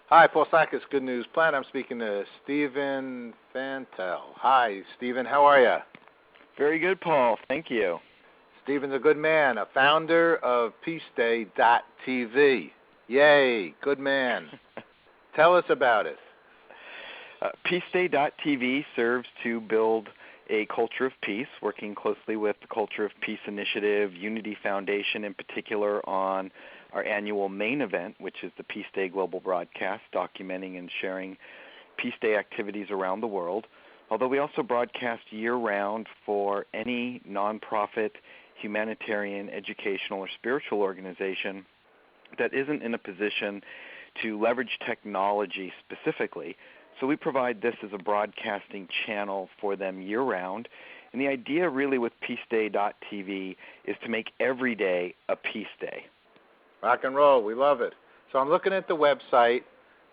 Hi, Paul Sackis, Good News Planet. I'm speaking to Stephen Fantel. Hi, Stephen. How are you? Very good, Paul. Thank you. Stephen's a good man, a founder of peaceday.tv. Yay, good man. Tell us about it. Peaceday.tv serves to build a culture of peace, working closely with the Culture of Peace Initiative, Unity Foundation in particular, on our annual main event, which is the Peace Day Global Broadcast, documenting and sharing Peace Day activities around the world. Although we also broadcast year-round for any nonprofit, humanitarian, educational, or spiritual organization that isn't in a position to leverage technology specifically. So we provide this as a broadcasting channel for them year-round. And the idea really with peaceday.tv is to make every day a peace day. Rock and roll. We love it. So I'm looking at the website,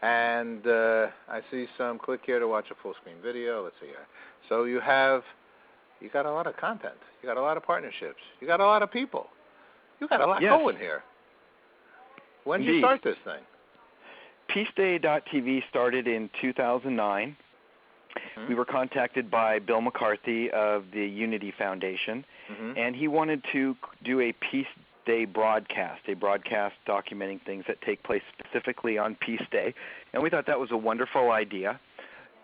and I see some click here to watch a full-screen video. Let's see here. So you got a lot of content. You got a lot of partnerships. You got a lot of people. You got a lot going here. When did you start this thing? Peaceday.tv started in 2009. Mm-hmm. We were contacted by Bill McCarthy of the Unity Foundation, and he wanted to do a Peace Day broadcast, a broadcast documenting things that take place specifically on Peace Day. And we thought that was a wonderful idea,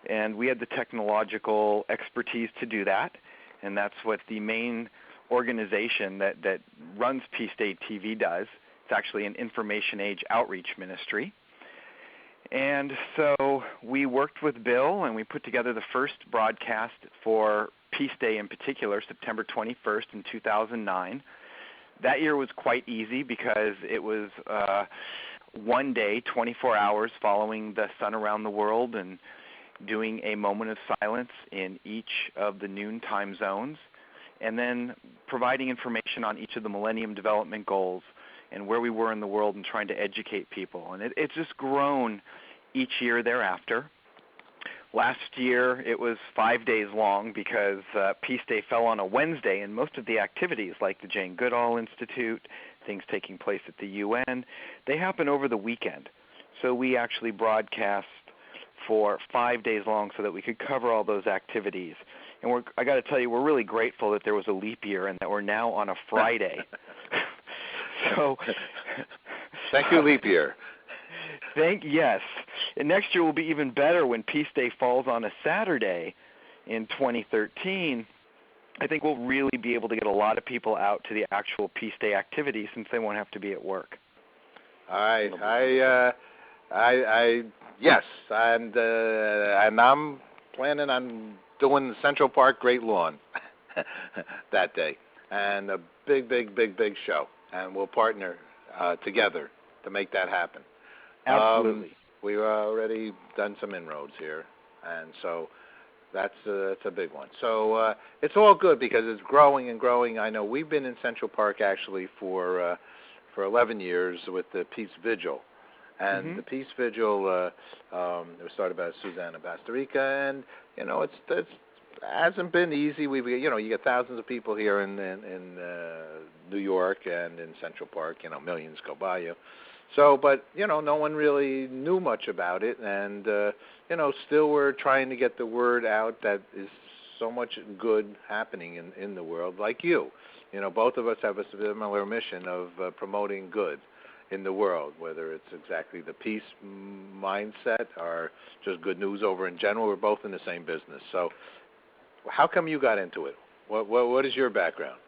and we had the technological expertise to do that, and that's what the main organization that runs Peace Day TV does. It's actually an information age outreach ministry. And so we worked with Bill, and we put together the first broadcast for Peace Day in particular, September 21st in 2009. That year was quite easy because it was one day, 24 hours following the sun around the world and doing a moment of silence in each of the noon time zones, and then providing information on each of the Millennium Development Goals and where we were in the world and trying to educate people. And it's just grown each year thereafter. Last year it was 5 days long because Peace Day fell on a Wednesday, and most of the activities like the Jane Goodall Institute, things taking place at the UN, they happen over the weekend. So we actually broadcast for 5 days long so that we could cover all those activities. And I got to tell you, we're really grateful that there was a leap year and that we're now on a Friday. So, thank you, leap year. Yes. And next year will be even better when Peace Day falls on a Saturday in 2013. I think we'll really be able to get a lot of people out to the actual Peace Day activities since they won't have to be at work. All right. Yes, and I'm planning on doing the Central Park Great Lawn that day, and a big show. And we'll partner together to make that happen. Absolutely. We've already done some inroads here, and so that's a big one. So it's all good because it's growing and growing. I know we've been in Central Park actually for 11 years with the Peace Vigil. And the Peace Vigil it was started by Susanna Bastarrica, and it hasn't been easy. You get thousands of people here in New York and in Central Park. Millions go by you. So, but no one really knew much about it, and still we're trying to get the word out that is so much good happening in the world. Like you, both of us have a similar mission of promoting good in the world, whether it's exactly the peace mindset or just good news over in general. We're both in the same business. So how come you got into it? What is your background?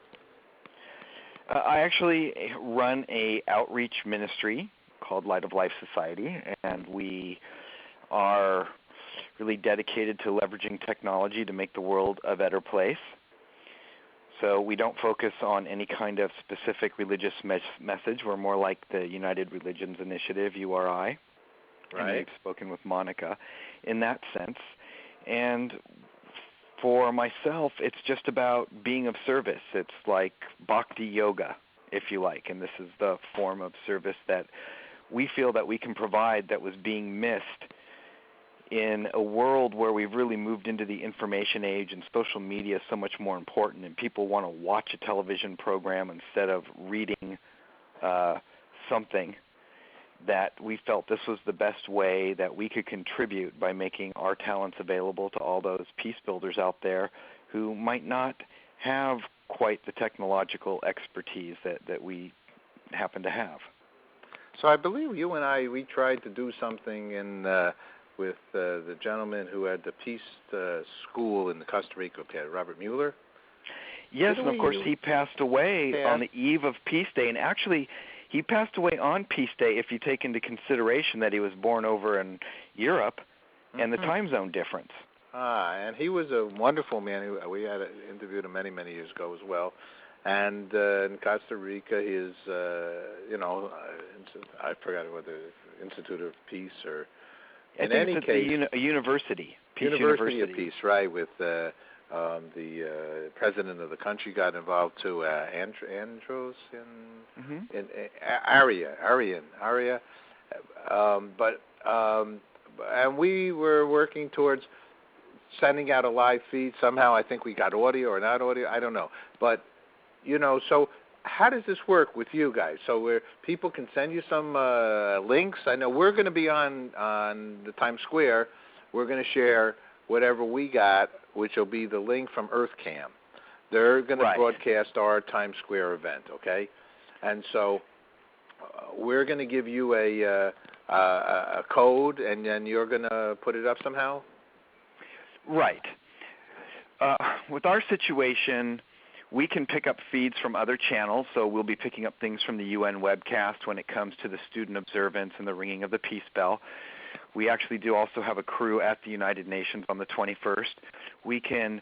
I actually run a outreach ministry called Light of Life Society, and we are really dedicated to leveraging technology to make the world a better place. So we don't focus on any kind of specific religious message. We're more like the United Religions Initiative, URI. Right. And we've spoken with Monica in that sense. And for myself, it's just about being of service. It's like bhakti yoga, if you like, and this is the form of service that we feel that we can provide that was being missed in a world where we've really moved into the information age and social media is so much more important, and people want to watch a television program instead of reading something. that we felt this was the best way that we could contribute by making our talents available to all those peace builders out there who might not have quite the technological expertise that we happen to have. So I believe you and we tried to do something with the gentleman who had the peace school in the Costa Rica, Robert Mueller. Yes, and of course he passed away on the eve of Peace Day, and actually he passed away on Peace Day if you take into consideration that he was born over in Europe and the time zone difference. And he was a wonderful man. We had interviewed him many, many years ago as well. And in Costa Rica, his, I forgot what the Institute of Peace or, in any case, a university. University of Peace, right? With the president of the country got involved too, Andros in Aria. And we were working towards sending out a live feed. Somehow, I think we got audio or not audio. I don't know, but. So how does this work with you guys? So where people can send you some links. I know we're going to be on the Times Square. We're going to share whatever we got, which will be the link from EarthCam. They're going to broadcast our Times Square event, okay? And so we're going to give you a code, and then you're going to put it up somehow? Right. With our situation, we can pick up feeds from other channels, so we'll be picking up things from the UN webcast when it comes to the student observance and the ringing of the peace bell. We actually do also have a crew at the United Nations on the 21st. We can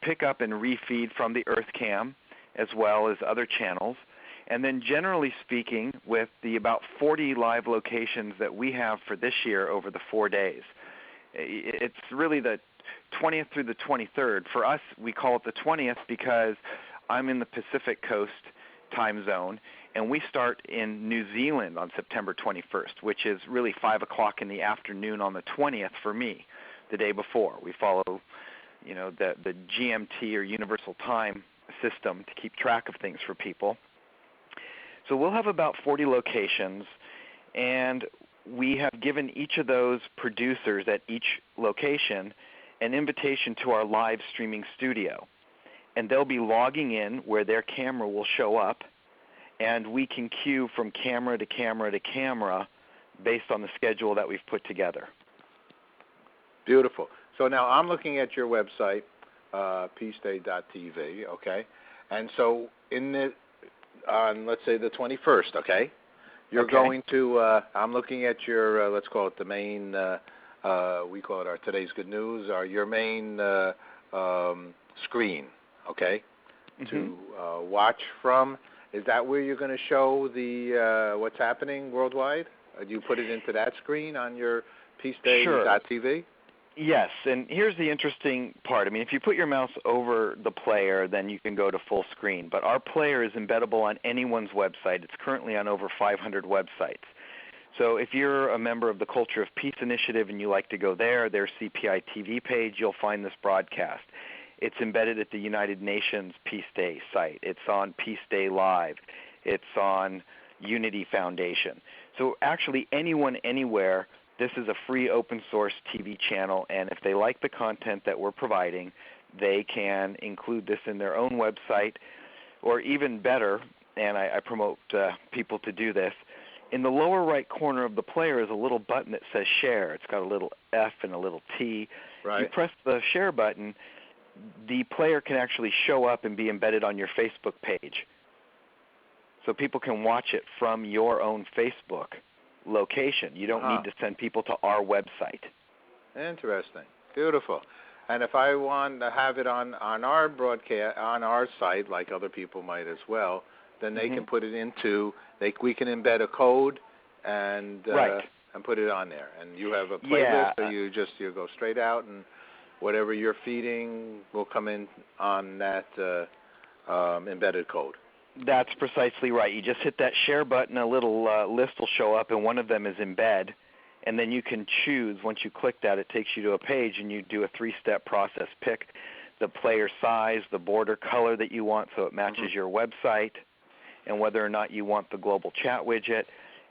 pick up and refeed from the EarthCam as well as other channels. And then generally speaking, with the about 40 live locations that we have for this year over the 4 days, it's really the 20th through the 23rd. For us, we call it the 20th because I'm in the Pacific Coast time zone, and we start in New Zealand on September 21st, which is really 5 o'clock in the afternoon on the 20th for me, the day before. We follow, the GMT or Universal Time system to keep track of things for people. So we'll have about 40 locations, and we have given each of those producers at each location an invitation to our live streaming studio. And they'll be logging in where their camera will show up, and we can cue from camera to camera to camera based on the schedule that we've put together. Beautiful. So now I'm looking at your website, peaceday.tv, okay? And so on, let's say, the 21st, okay? You're going to, I'm looking at your, let's call it the main, we call it our Today's Good News, your main screen, okay, to watch from. Is that where you're going to show the what's happening worldwide? Do you put it into that screen on your peaceday.tv? Yes, and here's the interesting part. I mean, if you put your mouse over the player, then you can go to full screen. But our player is embeddable on anyone's website. It's currently on over 500 websites. So if you're a member of the Culture of Peace Initiative and you like to go there, their CPI TV page, you'll find this broadcast. It's embedded at the United Nations Peace Day site. It's on Peace Day Live. It's on Unity Foundation. So actually anyone, anywhere, this is a free open source TV channel, and if they like the content that we're providing, they can include this in their own website, or even better, and I promote people to do this, in the lower right corner of the player is a little button that says share. It's got a little F and a little T. Right. You press the share button, the player can actually show up and be embedded on your Facebook page. So people can watch it from your own Facebook location. You don't need to send people to our website. Interesting. Beautiful. And if I want to have it on our broadcast, on our site, like other people might as well, then they can put it into, we can embed a code and put it on there. And you have a playlist, so you go straight out, and whatever you're feeding will come in on that embedded code. That's precisely right. You just hit that share button, a little list will show up, and one of them is embed, and then you can choose. Once you click that, it takes you to a page, and you do a 3-step process. Pick the player size, the border color that you want so it matches your website, and whether or not you want the global chat widget,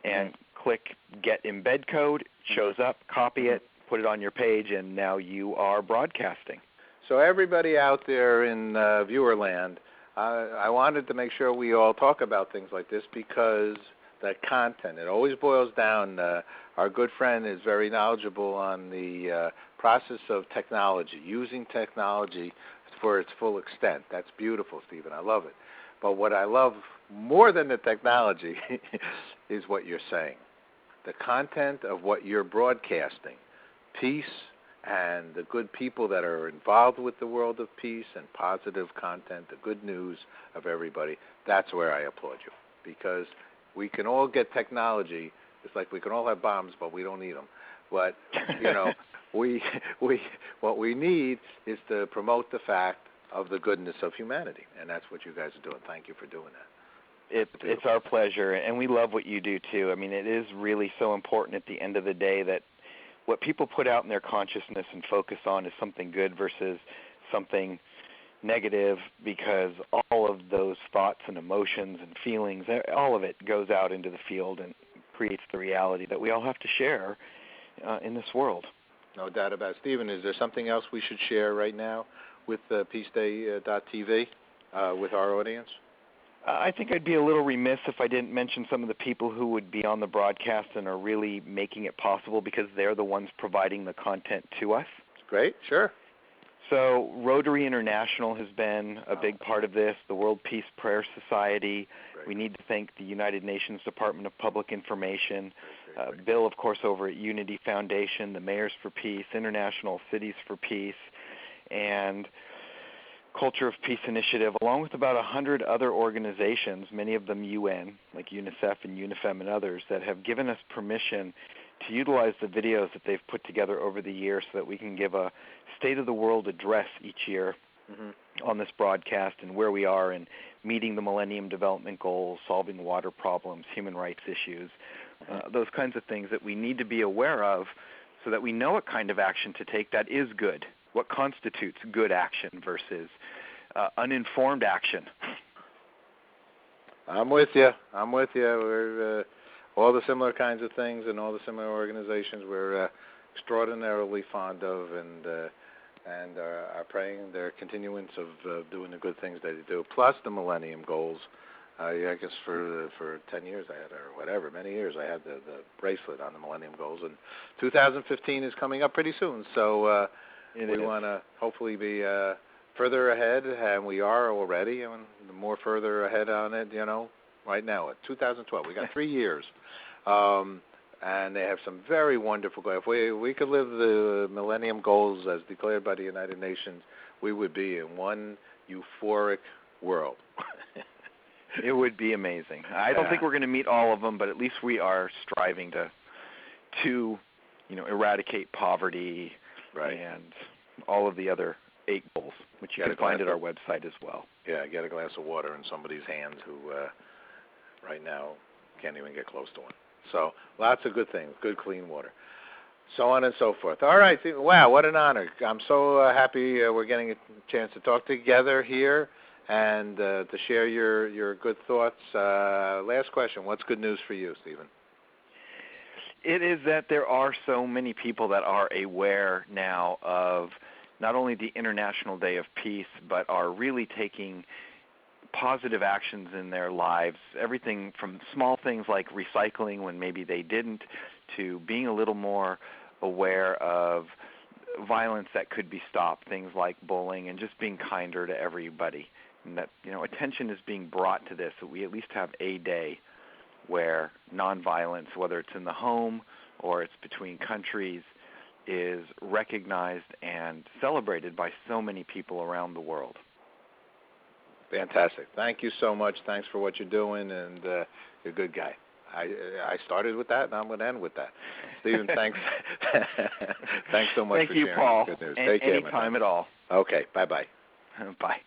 and click Get Embed Code, it shows up, copy it, put it on your page, and now you are broadcasting. So everybody out there in viewerland, I wanted to make sure we all talk about things like this because the content, it always boils down. Our good friend is very knowledgeable on the process of technology, using technology for its full extent. That's beautiful, Stephen. I love it. But what I love more than the technology is what you're saying. The content of what you're broadcasting, peace, and the good people that are involved with the world of peace and positive content, the good news of everybody, that's where I applaud you. Because we can all get technology. It's like we can all have bombs, but we don't need them. But, you know, what we need is to promote the fact of the goodness of humanity, and that's what you guys are doing. Thank you for doing that. It's our pleasure, and we love what you do, too. I mean, it is really so important at the end of the day that what people put out in their consciousness and focus on is something good versus something negative, because all of those thoughts and emotions and feelings, all of it goes out into the field and creates the reality that we all have to share in this world. No doubt about it. Stephen, is there something else we should share right now with peaceday.tv with our audience? I think I'd be a little remiss if I didn't mention some of the people who would be on the broadcast and are really making it possible, because they're the ones providing the content to us. Great, sure. So Rotary International has been a big part of this, the World Peace Prayer Society. Great. We need to thank the United Nations Department of Public Information, great. Bill, of course, over at Unity Foundation, the Mayors for Peace, International Cities for Peace, and Culture of Peace Initiative, along with about 100 other organizations, many of them UN, like UNICEF and UNIFEM and others, that have given us permission to utilize the videos that they've put together over the years so that we can give a State of the World address each year on this broadcast and where we are in meeting the Millennium Development Goals, solving water problems, human rights issues, those kinds of things that we need to be aware of so that we know what kind of action to take that is good. What constitutes good action versus uninformed action? I'm with you. We're all the similar kinds of things and all the similar organizations we're extraordinarily fond of and are praying their continuance of doing the good things that they do, plus the Millennium Goals. I guess for 10 years I had, or whatever, many years I had the bracelet on the Millennium Goals, and 2015 is coming up pretty soon, so we want to hopefully be further ahead, and we are already, and more further ahead on it, right now at 2012. We got 3 years, and they have some very wonderful goals. If we could live the Millennium Goals as declared by the United Nations, we would be in one euphoric world. It would be amazing. I don't think we're going to meet all of them, but at least we are striving to eradicate poverty, right, and all of the other 8 goals, which you can find at our website as well. Yeah, get a glass of water in somebody's hands who right now can't even get close to one. So lots of good things, good clean water, so on and so forth. All right, wow, what an honor. I'm so happy we're getting a chance to talk together here and to share your good thoughts. Last question, what's good news for you, Stephen? It is that there are so many people that are aware now of not only the International Day of Peace, but are really taking positive actions in their lives, everything from small things like recycling when maybe they didn't, to being a little more aware of violence that could be stopped, things like bullying, and just being kinder to everybody. And that, attention is being brought to this, that we at least have a day where nonviolence, whether it's in the home or it's between countries, is recognized and celebrated by so many people around the world. Fantastic. Thank you so much. Thanks for what you're doing, and you're a good guy. I started with that, and I'm going to end with that. Stephen, thanks. Thanks so much for sharing. Thank you, Paul. Good news. Take care, anytime at all. Okay. Bye-bye. Bye.